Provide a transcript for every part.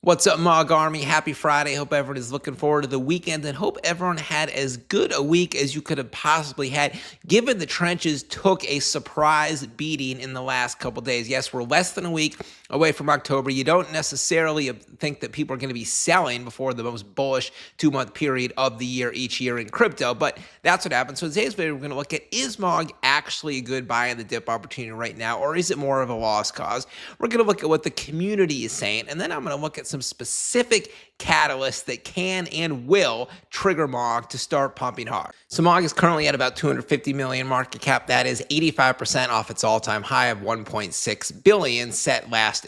What's up, MOG Army? Happy Friday. Hope everyone is looking forward to the weekend and hope everyone had as good a week as you could have possibly had, given the trenches took a surprise beating in the last couple days. Yes, we're less than a week away from October. You don't necessarily think that people are going to be selling before the most bullish 2-month period of the year each year in crypto, but that's what happened. So in today's video, we're going to look at, is MOG actually a good buy in the dip opportunity right now, or is it more of a lost cause? We're going to look at what the community is saying, and then I'm going to look at some specific catalysts that can and will trigger MOG to start pumping hard. So MOG is currently at about 250 million market cap. That is 85% off its all-time high of 1.6 billion set last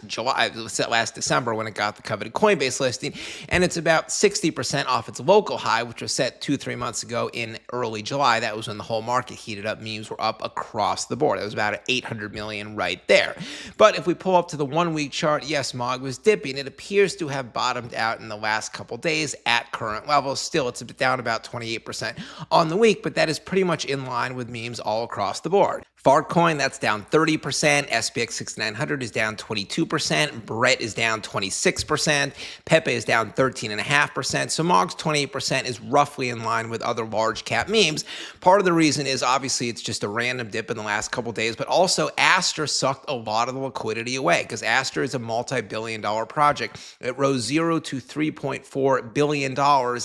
December when it got the coveted Coinbase listing, and it's about 60% off its local high, which was set 2-3 months ago in early July. That was when the whole market heated up. Memes were up across the board. It was about 800 million right there. But if we pull up to the 1-week chart, yes, MOG was dipping. It appears to have bottomed out in the last couple days at current levels. Still, it's down about 28% on the week, but that is pretty much in line with memes all across the board. Fartcoin, that's down 30%. SPX 6900 is down 22%. Brett is down 26%. Pepe is down 13.5%. So MOG's 28% is roughly in line with other large cap memes. Part of the reason is obviously it's just a random dip in the last couple days, but also Aster sucked a lot of the liquidity away because Aster is a multi-billion-dollar project. It rose 0 to $3.4 billion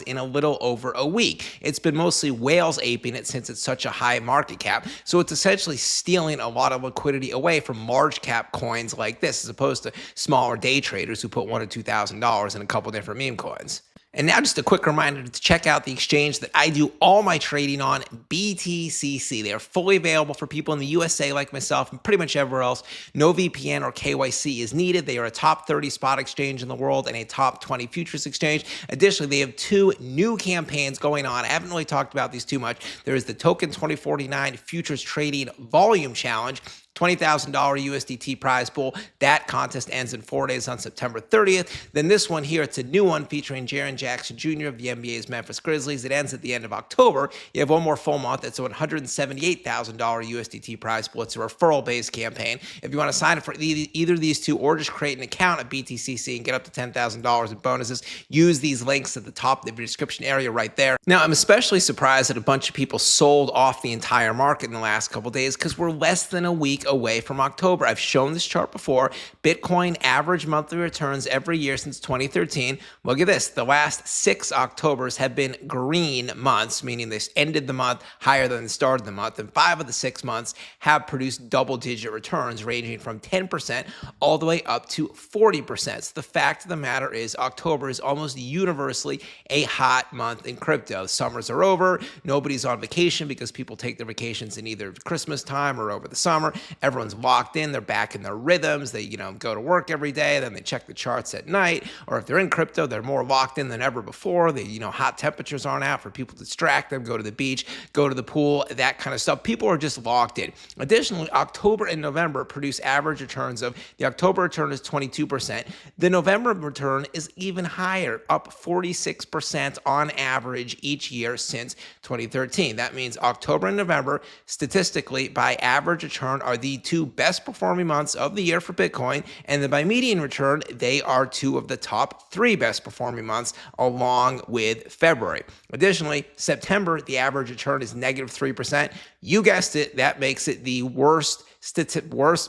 in a little over a week. It's been mostly whales aping it since it's such a high market cap. So it's essentially stealing a lot of liquidity away from large cap coins like this, as opposed to smaller day traders who put $1,000 to $2,000 in a couple different meme coins. And now just a quick reminder to check out the exchange that I do all my trading on, BTCC. They are fully available for people in the USA like myself and pretty much everywhere else. No VPN or KYC is needed. They are a top 30 spot exchange in the world and a top 20 futures exchange. Additionally, they have 2 new campaigns going on. I haven't really talked about these too much. There is the Token 2049 Futures Trading Volume Challenge. $20,000 USDT prize pool. That contest ends in 4 days on September 30th. Then this one here, it's a new one featuring Jaren Jackson Jr. of the NBA's Memphis Grizzlies. It ends at the end of October. You have one more full month. It's a $178,000 USDT prize pool. It's a referral-based campaign. If you want to sign up for either of these two or just create an account at BTCC and get up to $10,000 in bonuses, use these links at the top of the description area right there. Now, I'm especially surprised that a bunch of people sold off the entire market in the last couple days because we're less than a week away from October. I've shown this chart before. Bitcoin average monthly returns every year since 2013. Look at this. The last 6 Octobers have been green months, meaning they ended the month higher than the start of the month. And 5 of the 6 months have produced double-digit returns ranging from 10% all the way up to 40%. So the fact of the matter is October is almost universally a hot month in crypto. Summers are over. Nobody's on vacation because people take their vacations in either Christmas time or over the summer. Everyone's locked in. They're back in their rhythms. They, go to work every day. Then they check the charts at night. Or if they're in crypto, they're more locked in than ever before. They, hot temperatures aren't out for people to distract them, go to the beach, go to the pool, that kind of stuff. People are just locked in. Additionally, October and November produce average returns of, the October return is 22%. The November return is even higher, up 46% on average each year since 2013. That means October and November, statistically, by average return, are the 2 best performing months of the year for Bitcoin, and then by median return, they are 2 of the top 3 best performing months along with February. Additionally, September, the average return is negative 3%. You guessed it, that makes it the worst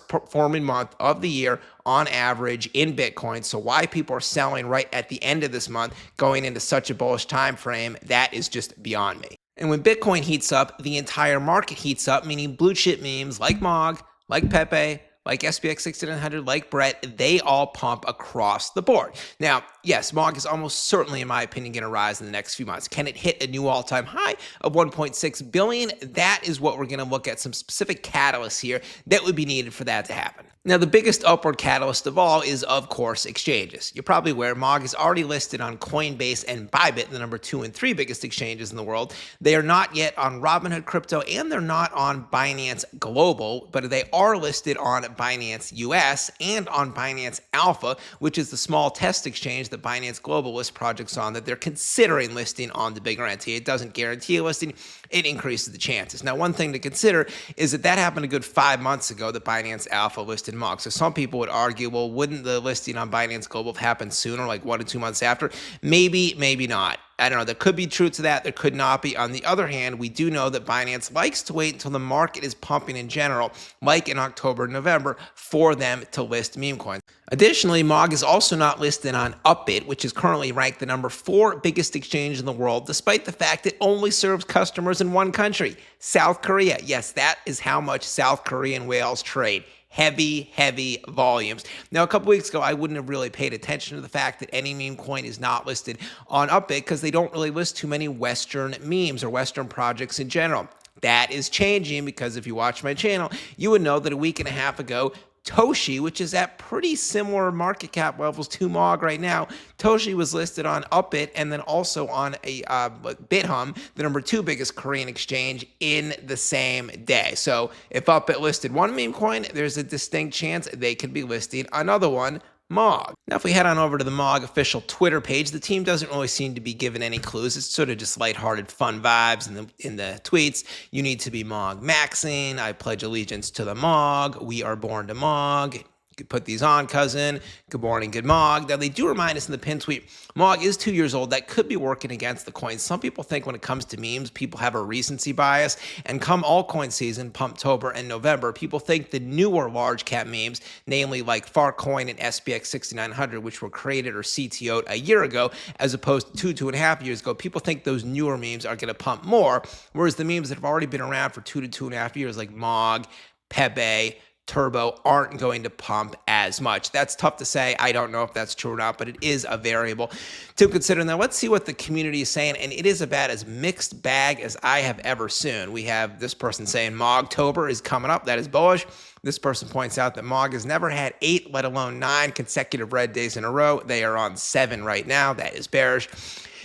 performing month of the year on average in Bitcoin. So why people are selling right at the end of this month going into such a bullish time frame, that is just beyond me. And when Bitcoin heats up, the entire market heats up, meaning blue chip memes like MOG, like Pepe, like SPX 6900, like Brett, they all pump across the board. Now, yes, MOG is almost certainly, in my opinion, going to rise in the next few months. Can it hit a new all-time high of 1.6 billion? That is what we're going to look at, some specific catalysts here that would be needed for that to happen. Now, the biggest upward catalyst of all is, of course, exchanges. You're probably aware MOG is already listed on Coinbase and Bybit, the number 2 and 3 biggest exchanges in the world. They are not yet on Robinhood Crypto, and they're not on Binance Global, but they are listed on Binance US and on Binance Alpha, which is the small test exchange that Binance Global lists projects on that they're considering listing on the bigger entity. It doesn't guarantee a listing. It increases the chances. Now, one thing to consider is that happened a good 5 months ago that Binance Alpha listed listed MOG. So some people would argue, well, wouldn't the listing on Binance Global have happened sooner, like 1 to 2 months after? Maybe, maybe not. I don't know. There could be truth to that. There could not be. On the other hand, we do know that Binance likes to wait until the market is pumping in general, like in October and November, for them to list meme coins. Additionally, MOG is also not listed on Upbit, which is currently ranked the #4 biggest exchange in the world, despite the fact it only serves customers in one country, South Korea. Yes, that is how much South Korean whales trade. Heavy volumes. Now, a couple weeks ago, I wouldn't have really paid attention to the fact that any meme coin is not listed on Upbit because they don't really list too many Western memes or Western projects in general. That is changing because if you watch my channel, you would know that a week and a half ago, Toshi, which is at pretty similar market cap levels to MOG right now, Toshi was listed on Upbit and then also on a BitHum, the #2 biggest Korean exchange, in the same day. So if Upbit listed one meme coin, there's a distinct chance they could be listing another one, MOG. Now, if we head on over to the MOG official Twitter page, the team doesn't really seem to be given any clues. It's sort of just lighthearted, fun vibes in the tweets. You need to be MOG maxing. I pledge allegiance to the MOG. We are born to MOG. You could put these on, cousin. Good morning, good MOG. Now, they do remind us in the pin tweet, MOG is 2 years old. That could be working against the coin. Some people think when it comes to memes, people have a recency bias. And come altcoin season, Pumptober and November, people think the newer large cap memes, namely like Farcoin and SPX 6900, which were created or CTO'd a year ago, as opposed to 2.5 years ago, people think those newer memes are going to pump more. Whereas the memes that have already been around for 2 to 2.5 years, like MOG, Pepe, Turbo, aren't going to pump as much. That's tough to say. I don't know if that's true or not, but it is a variable to consider. Now, let's see what the community is saying, and it is about as mixed bag as I have ever seen. We have this person saying Mogtober is coming up. That is bullish. This person points out that MOG has never had 8, let alone 9 consecutive red days in a row. They are on 7 right now. That is bearish.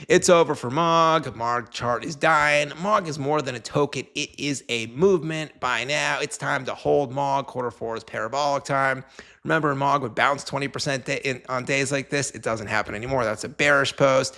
It's over for MOG. MOG chart is dying. MOG is more than a token. It is a movement. By now, it's time to hold MOG. Q4 is parabolic time. Remember, MOG would bounce 20% on days like this. It doesn't happen anymore. That's a bearish post.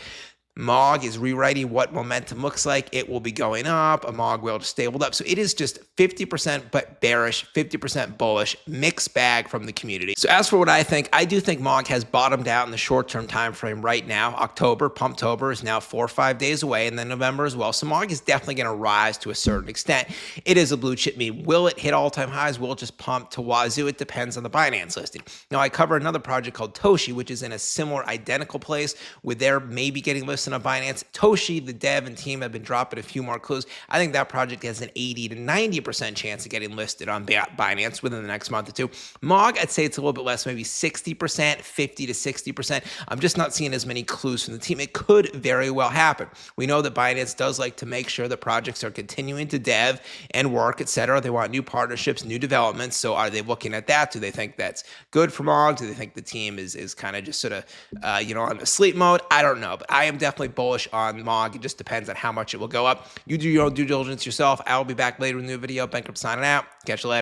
MOG is rewriting what momentum looks like. It will be going up. A MOG will just stabilize up. So it is just 50% but bearish, 50% bullish, mixed bag from the community. So as for what I do think MOG has bottomed out in the short-term time frame right now. October, Pumptober is now 4 or 5 days away, and then November as well. So MOG is definitely going to rise to a certain extent. It is a blue chip meme. Will it hit all-time highs? Will it just pump to wazoo? It depends on the Binance listing. Now, I cover another project called Toshi, which is in a similar identical place with their maybe getting listed on Binance. Toshi, the dev and team have been dropping a few more clues. I think that project has an 80 to 90% chance of getting listed on Binance within the next month or two. MOG, I'd say it's a little bit less, maybe 60%, 50 to 60%. I'm just not seeing as many clues from the team. It could very well happen. We know that Binance does like to make sure that projects are continuing to dev and work, etc. They want new partnerships, new developments. So are they looking at that? Do they think that's good for MOG? Do they think the team is kind of just sort of, on sleep mode? I don't know, but I am definitely bullish on MOG. It just depends on how much it will go up. You do your own due diligence yourself. I'll be back later with a new video. Bankrupt signing out. Catch you later.